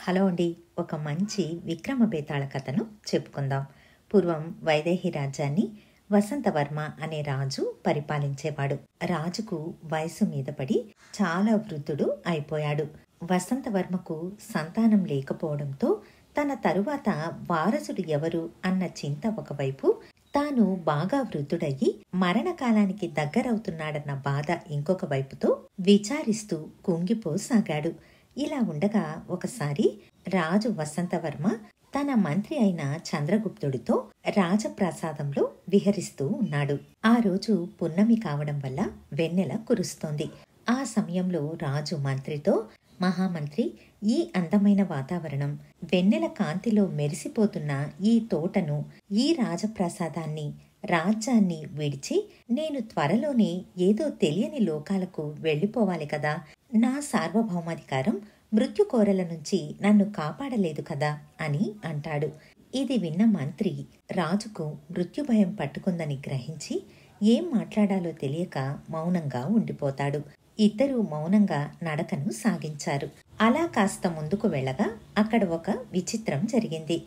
Hello అండి. ఒక మంచి విక్రమ బేతాళ కథను చెప్పుకుందాం. పూర్వం వైదేహి రాజ్యాన్ని వసంతవర్మ అనే రాజు పరిపాలించేవాడు. రాజుకు వయసు మీద పడి చాలా వృద్ధుడు అయిపోయాడు. వసంతవర్మకు సంతానం లేకపోవడంతో తన తరువాత వారసుడు ఎవరు అన్న చింత ఒకవైపు, తాను బాగా వృద్ధుడయ్యి మరణకాలానికి దగ్గరవుతున్నాడన్న బాధ ఇంకొక వైపుతో విచారిస్తూ కుంగిపోసాగాడు. ఇలా ఉండగా ఒకసారి రాజు వసంతవర్మ తన మంత్రి అయిన చంద్రగుప్తుడితో రాజప్రాసాదంలో విహరిస్తూ ఉన్నాడు. ఆ రోజు పున్నమి కావడం వల్ల వెన్నెల కురుస్తోంది. ఆ సమయంలో రాజు మంత్రితో, మహామంత్రి, ఈ అందమైన వాతావరణం, వెన్నెల కాంతిలో మెరిసిపోతున్న ఈ తోటను, ఈ రాజప్రాసాదాన్ని, రాజ్యాన్ని విడిచి నేను త్వరలోనే ఏదో తెలియని లోకాలకు వెళ్ళిపోవాలి కదా. నా సార్వభౌమాధికారం మృత్యుకోరల నుంచి నన్ను కాపాడలేదు కదా అని అంటాడు. ఇది విన్న మంత్రి రాజుకు మృత్యుభయం పట్టుకుందని గ్రహించి ఏం మాట్లాడాలో తెలియక మౌనంగా ఉండిపోతాడు. ఇద్దరూ మౌనంగా నడకను సాగించారు. అలా కాస్త ముందుకు వెళ్ళగా అక్కడ ఒక విచిత్రం జరిగింది.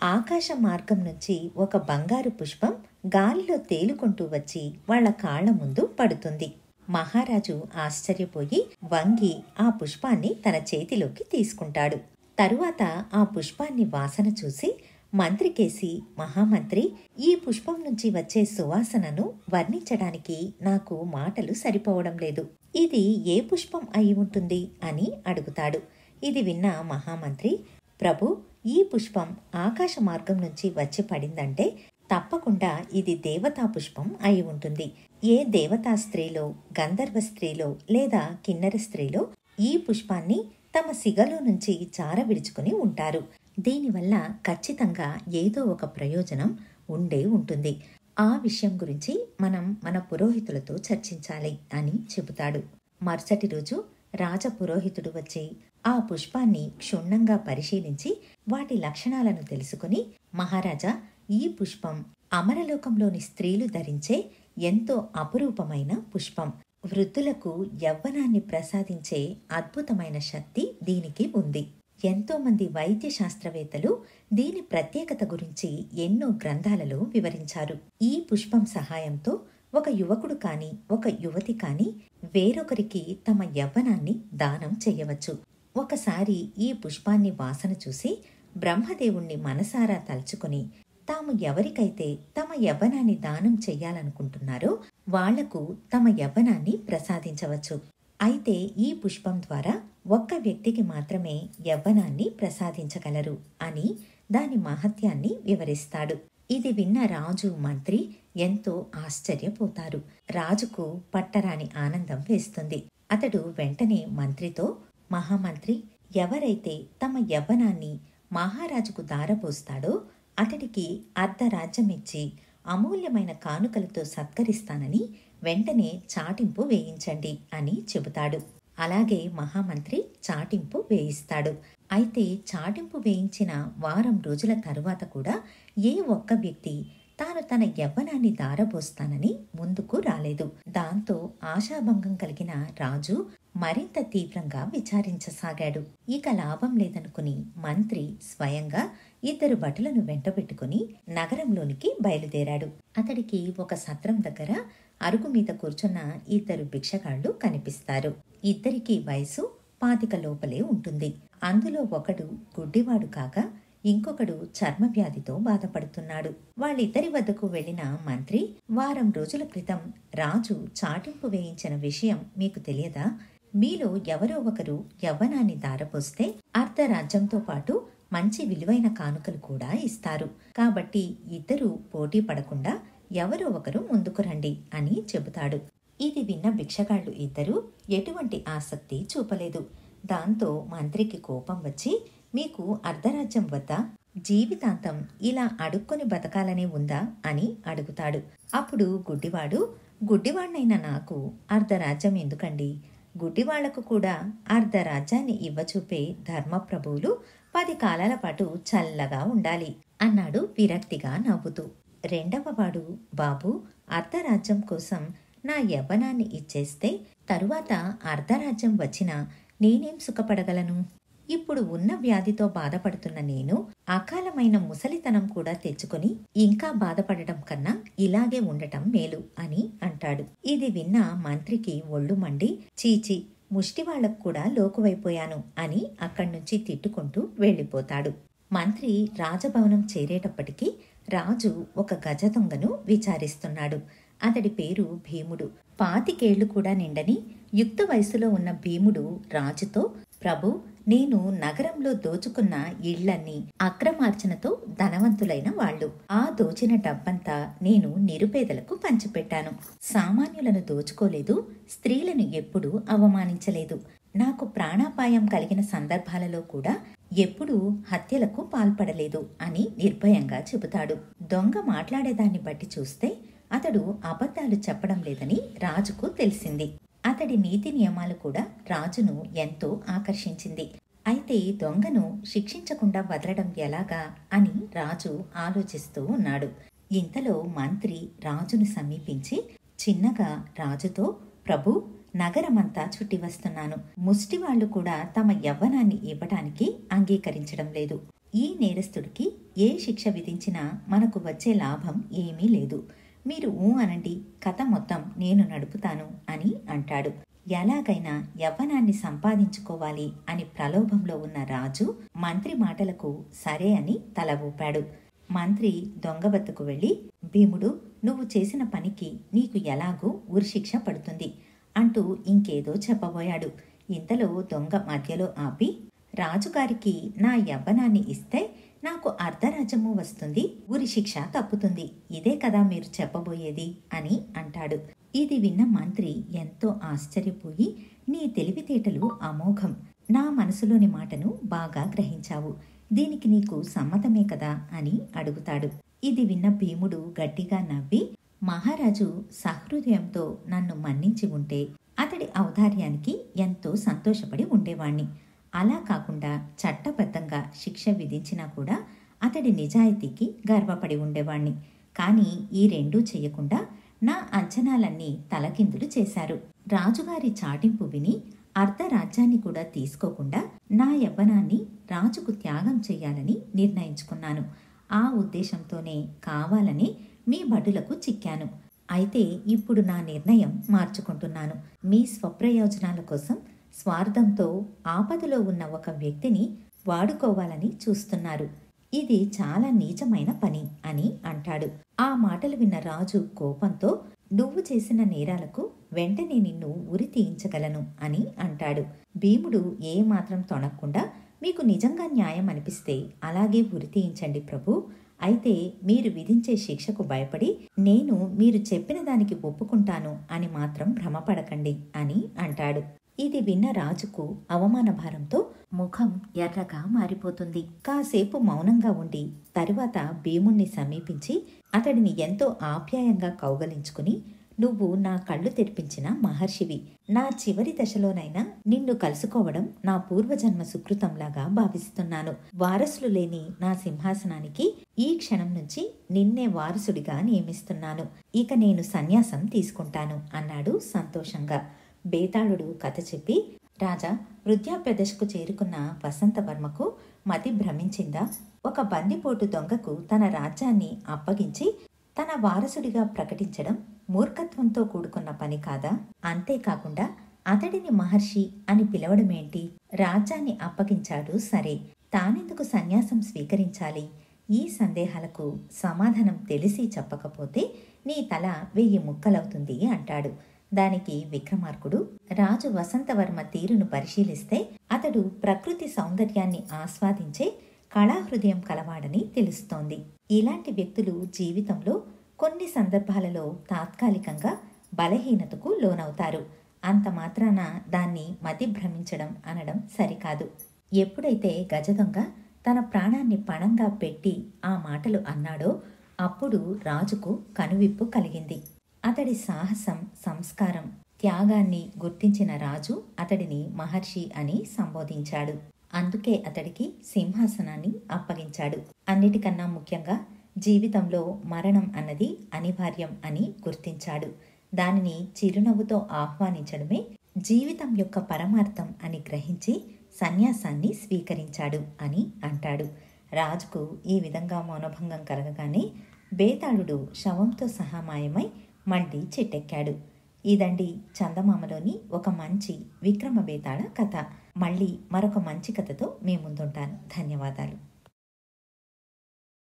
ఆకాశ మార్గం నుంచి ఒక బంగారు పుష్పం గాలిలో తేలుకుంటూ వచ్చి వాళ్ల కాళ్ల ముందు పడుతుంది. మహారాజు ఆశ్చర్యపోయి వంగి ఆ పుష్పాన్ని తన చేతిలోకి తీసుకుంటాడు. తరువాత ఆ పుష్పాన్ని వాసన చూసి మంత్రికేసి, మహామంత్రి, ఈ పుష్పం నుంచి వచ్చే సువాసనను వర్ణించడానికి నాకు మాటలు సరిపోవడం లేదు. ఇది ఏ పుష్పం అయి ఉంటుంది అని అడుగుతాడు. ఇది విన్న మహామంత్రి, ప్రభు, ఈ పుష్పం ఆకాశ మార్గం నుంచి వచ్చి పడిందంటే తప్పకుండా ఇది దేవతా పుష్పం అయి ఉంటుంది. ఏ దేవతా స్త్రీలో, గంధర్వ స్త్రీలో లేదా కిన్నెర స్త్రీలో ఈ పుష్పాన్ని తమ సిగలో నుంచి జార విడుచుకుని ఉంటారు. దీనివల్ల ఖచ్చితంగా ఏదో ఒక ప్రయోజనం ఉండే ఉంటుంది. ఆ విషయం గురించి మనం మన పురోహితులతో చర్చించాలి అని చెబుతాడు. మరుసటి రోజు రాజపురోహితుడు వచ్చి ఆ పుష్పాన్ని క్షుణ్ణంగా పరిశీలించి వాటి లక్షణాలను తెలుసుకుని, మహారాజా, ఈ పుష్పం అమరలోకంలోని స్త్రీలు ధరించే ఎంతో అపురూపమైన పుష్పం. వృద్ధులకు యవ్వనాన్ని ప్రసాదించే అద్భుతమైన శక్తి దీనికి ఉంది. ఎంతో మంది వైద్య శాస్త్రవేత్తలు దీని ప్రత్యేకత గురించి ఎన్నో గ్రంథాలలో వివరించారు. ఈ పుష్పం సహాయంతో ఒక యువకుడు కాని, ఒక యువతి కాని వేరొకరికి తమ యవ్వనాన్ని దానం చెయ్యవచ్చు. ఒకసారి ఈ పుష్పాన్ని వాసన చూసి బ్రహ్మదేవుణ్ణి మనసారా తలుచుకుని తాము ఎవరికైతే తమ యవ్వనాన్ని దానం చెయ్యాలనుకుంటున్నారో వాళ్లకు తమ యవ్వనాన్ని ప్రసాదించవచ్చు. అయితే ఈ పుష్పం ద్వారా ఒక్క వ్యక్తికి మాత్రమే యవ్వనాన్ని ప్రసాదించగలరు అని దాని మహత్యాన్ని వివరిస్తాడు. ఇది విన్న రాజు, మంత్రి ఎంతో ఆశ్చర్యపోతారు. రాజుకు పట్టరాని ఆనందం వేస్తుంది. అతడు వెంటనే మంత్రితో, మహామంత్రి, ఎవరైతే తమ యవ్వనాన్ని మహారాజుకు దారపోస్తాడో అతడికి అర్ధరాజ్యమిచ్చి అమూల్యమైన కానుకలతో సత్కరిస్తానని వెంటనే చాటింపు వేయించండి అని చెబుతాడు. అలాగే మహామంత్రి చాటింపు వేయిస్తాడు. అయితే చాటింపు వేయించిన వారం రోజుల తరువాత కూడా ఏ ఒక్క వ్యక్తి తాను తన యవ్వనాన్ని దారబోస్తానని ముందుకు రాలేదు. దాంతో ఆశాభంగం కలిగిన రాజు మరింత తీవ్రంగా విచారించసాగాడు. ఇక లాభం లేదనుకుని మంత్రి స్వయంగా ఇద్దరు భటులను వెంటబెట్టుకుని నగరంలోనికి బయలుదేరాడు. అతడికి ఒక సత్రం దగ్గర అరుగు మీద కూర్చున్న ఇద్దరు భిక్షగాళ్లు కనిపిస్తారు. ఇద్దరికీ వయసు 25 లోపలే ఉంటుంది. అందులో ఒకడు గుడ్డివాడు కాగా ఇంకొకడు చర్మవ్యాధితో బాధపడుతున్నాడు. వాళ్ళిద్దరి వద్దకు వెళ్లిన మంత్రి, వారం రోజుల క్రితం రాజు చాటింపు వేయించిన విషయం మీకు తెలియదా? మీలో ఎవరో ఒకరు యవ్వనాన్ని దారపోస్తే అర్ధరాజ్యంతో పాటు మంచి విలువైన కానుకలు కూడా ఇస్తారు. కాబట్టి ఇద్దరూ పోటీ పడకుండా ఎవరో ఒకరు ముందుకు రండి అని చెబుతాడు. ఇది విన్న భిక్షగాళ్లు ఇద్దరూ ఎటువంటి ఆసక్తి చూపలేదు. దాంతో మంత్రికి కోపం వచ్చి, మీకు అర్ధరాజ్యం వద్దా? జీవితాంతం ఇలా అడుక్కొని బతకాలనే ఉందా అని అడుగుతాడు. అప్పుడు గుడ్డివాడు, గుడ్డివాణ్ణైన నాకు అర్ధరాజ్యం ఎందుకండి? గుడ్డివాళ్లకు కూడా అర్ధరాజ్యాన్ని ఇవ్వచూపే ధర్మప్రభువులు 10 కాలాల పాటు చల్లగా ఉండాలి అన్నాడు విరక్తిగా నవ్వుతూ. రెండవవాడు, బాబు, అర్ధరాజ్యం కోసం నా యవ్వనాన్ని ఇచ్చేస్తే తరువాత అర్ధరాజ్యం వచ్చినా నేనేం సుఖపడగలను? ఇప్పుడు ఉన్న వ్యాధితో బాధపడుతున్న నేను అకాలమైన ముసలితనం కూడా తెచ్చుకొని ఇంకా బాధపడటం కన్నా ఇలాగే ఉండటం మేలు అని అంటాడు. ఇది విన్న మంత్రికి ఒళ్ళు మండి, చీచి, ముష్టివాళ్లకు కూడా లోకువైపోయాను అని అక్కడ్నుంచి తిట్టుకుంటూ వెళ్ళిపోతాడు. మంత్రి రాజభవనం చేరేటప్పటికీ రాజు ఒక గజ దొంగను విచారిస్తున్నాడు. అతడి పేరు భీముడు. 25 కూడా నిండని యుక్త వయసులో ఉన్న భీముడు రాజుతో, ప్రభు, నేను నగరంలో దోచుకున్న ఇళ్లన్నీ అక్రమార్జనతో ధనవంతులైన వాళ్ళు. ఆ దోచిన డబ్బంతా నేను నిరుపేదలకు పంచిపెట్టాను. సామాన్యులను దోచుకోలేదు, స్త్రీలను ఎప్పుడూ అవమానించలేదు. నాకు ప్రాణాపాయం కలిగిన సందర్భాలలో కూడా ఎప్పుడూ హత్యలకు పాల్పడలేదు అని నిర్భయంగా చెబుతాడు. దొంగ మాట్లాడేదాన్ని బట్టి చూస్తే అతడు అబద్ధాలు చెప్పడం లేదని రాజుకు తెలిసింది. అతడి నీతి నియమాలు కూడా రాజును ఎంతో ఆకర్షించింది. అయితే దొంగను శిక్షించకుండా వదలడం ఎలాగా అని రాజు ఆలోచిస్తూ ఉన్నాడు. ఇంతలో మంత్రి రాజును సమీపించి చిన్నగా రాజుతో, ప్రభు, నగరమంతా చుట్టి వస్తున్నాను. ముష్టివాళ్లు కూడా తమ యవ్వనాన్ని ఇవ్వటానికి అంగీకరించడం లేదు. ఈ నేరస్తుడికి ఏ శిక్ష విధించినా మనకు వచ్చే లాభం ఏమీ లేదు. మీరు అనండి, కథ మొత్తం నేను నడుపుతాను అని అంటాడు. ఎలాగైనా యవ్వనాన్ని సంపాదించుకోవాలి అని ప్రలోభంలో ఉన్న రాజు మంత్రి మాటలకు సరే అని తల ఊపాడు. మంత్రి దొంగ వద్దకు వెళ్లి, భీముడు, నువ్వు చేసిన పనికి నీకు ఎలాగూ ఉరిశిక్ష పడుతుంది అంటూ ఇంకేదో చెప్పబోయాడు. ఇంతలో దొంగ మధ్యలో ఆపి, రాజుగారికి నా యవ్వనాన్ని ఇస్తే నాకు అర్ధరాజ్యము వస్తుంది, ఉరిశిక్ష తప్పుతుంది, ఇదే కదా మీరు చెప్పబోయేది అని అంటాడు. ఇది విన్న మంత్రి ఎంతో ఆశ్చర్యపోయి, నీ తెలివితేటలు అమోఘం, నా మనసులోని మాటను బాగా గ్రహించావు, దీనికి నీకు సమ్మతమే కదా అని అడుగుతాడు. ఇది విన్న భీముడు గట్టిగా నవ్వి, మహారాజు సహృదయంతో నన్ను మన్నించి ఉంటే అతడి ఔదార్యానికి ఎంతో సంతోషపడి ఉండేవాణ్ణి. అలా కాకుండా చట్టబద్ధంగా శిక్ష విధించినా కూడా అతడి నిజాయితీకి గర్వపడి ఉండేవాణ్ణి. కానీ ఈ రెండూ చేయకుండా నా అంచనాలన్నీ తలకిందులు చేశారు. రాజుగారి చాటింపు విని అర్ధరాజ్యాన్ని కూడా తీసుకోకుండా నా యవ్వనాన్ని రాజుకు త్యాగం చెయ్యాలని నిర్ణయించుకున్నాను. ఆ ఉద్దేశంతోనే కావాలని మీ భటులకు చిక్కాను. అయితే ఇప్పుడు నా నిర్ణయం మార్చుకుంటున్నాను. మీ స్వప్రయోజనాల కోసం స్వార్థంతో ఆపదలో ఉన్న ఒక వ్యక్తిని వాడుకోవాలని చూస్తున్నారు. ఇది చాలా నీచమైన పని అని అంటాడు. ఆ మాటలు విన్న రాజు కోపంతో, నువ్వు చేసిన నేరాలకు వెంటనే నిన్ను ఉరి తీయించగలను అని అంటాడు. భీముడు ఏమాత్రం తొణక్కుండా, మీకు నిజంగా న్యాయం అనిపిస్తే అలాగే ఉరి తీయించండి ప్రభు, అయితే మీరు విధించే శిక్షకు భయపడి నేను మీరు చెప్పిన దానికి ఒప్పుకుంటాను అని మాత్రం భ్రమపడకండి అని అంటాడు. ఇది విన్న రాజుకు అవమాన భారంతో ముఖం ఎర్రగా మారిపోతుంది. కాసేపు మౌనంగా ఉండి తరువాత భీముణ్ణి సమీపించి అతడిని ఎంతో ఆప్యాయంగా కౌగలించుకుని, నువ్వు నా కళ్ళు తెరిపించిన మహర్షివి. నా చివరి దశలోనైనా నిన్ను కలుసుకోవడం నా పూర్వజన్మ సుకృతంలాగా భావిస్తున్నాను. వారసులు లేని నా సింహాసనానికి ఈ క్షణం నుంచి నిన్నే వారసుడిగా నియమిస్తున్నాను. ఇక నేను సన్యాసం తీసుకుంటాను అన్నాడు సంతోషంగా. బేతాళుడు కథ చెప్పి, రాజా, వృద్ధాప్య దశకు చేరుకున్న వసంతవర్మకు మతి భ్రమించిందా? ఒక బందిపోటు దొంగకు తన రాజ్యాన్ని అప్పగించి తన వారసుడిగా ప్రకటించడం మూర్ఖత్వంతో కూడుకున్న పని కాదా? అంతేకాకుండా అతడిని మహర్షి అని పిలవడమేంటి? రాజ్యాన్ని అప్పగించాడు సరే, తానెందుకు సన్యాసం స్వీకరించాలి? ఈ సందేహాలకు సమాధానం తెలిసి చెప్పకపోతే నీ తల 1000 ముక్కలవుతుంది అంటాడు. దానికి విక్రమార్కుడు, రాజు వసంతవర్మ తీరును పరిశీలిస్తే అతడు ప్రకృతి సౌందర్యాన్ని ఆస్వాదించే కళాహృదయం కలవాడని తెలుస్తోంది. ఇలాంటి వ్యక్తులు జీవితంలో కొన్ని సందర్భాలలో తాత్కాలికంగా బలహీనతకు లోనవుతారు. అంత మాత్రాన దాన్ని మతి భ్రమించడం అనడం సరికాదు. ఎప్పుడైతే గజదొంగ తన ప్రాణాన్ని పణంగా పెట్టి ఆ మాటలు అన్నాడో అప్పుడు రాజుకు కనువిప్పు కలిగింది. అతడి సాహసం, సంస్కారం, త్యాగాన్ని గుర్తించిన రాజు అతడిని మహర్షి అని సంబోధించాడు. అందుకే అతడికి సింహాసనాన్ని అప్పగించాడు. అన్నిటికన్నా ముఖ్యంగా జీవితంలో మరణం అన్నది అనివార్యం అని గుర్తించాడు. దానిని చిరునవ్వుతో ఆహ్వానించడమే జీవితం యొక్క పరమార్థం అని గ్రహించి సన్యాసాన్ని స్వీకరించాడు అని అంటాడు. రాజుకు ఈ విధంగా మౌనభంగం కలగగానే బేతాళుడు శవంతో సహా మాయమై మళ్ళీ చెట్టెక్కాడు. ఇదండి చందమామలోని ఒక మంచి విక్రమ బేతాళ కథ. మళ్ళీ మరొక మంచి కథతో మీ ముందుంటాను. ధన్యవాదాలు.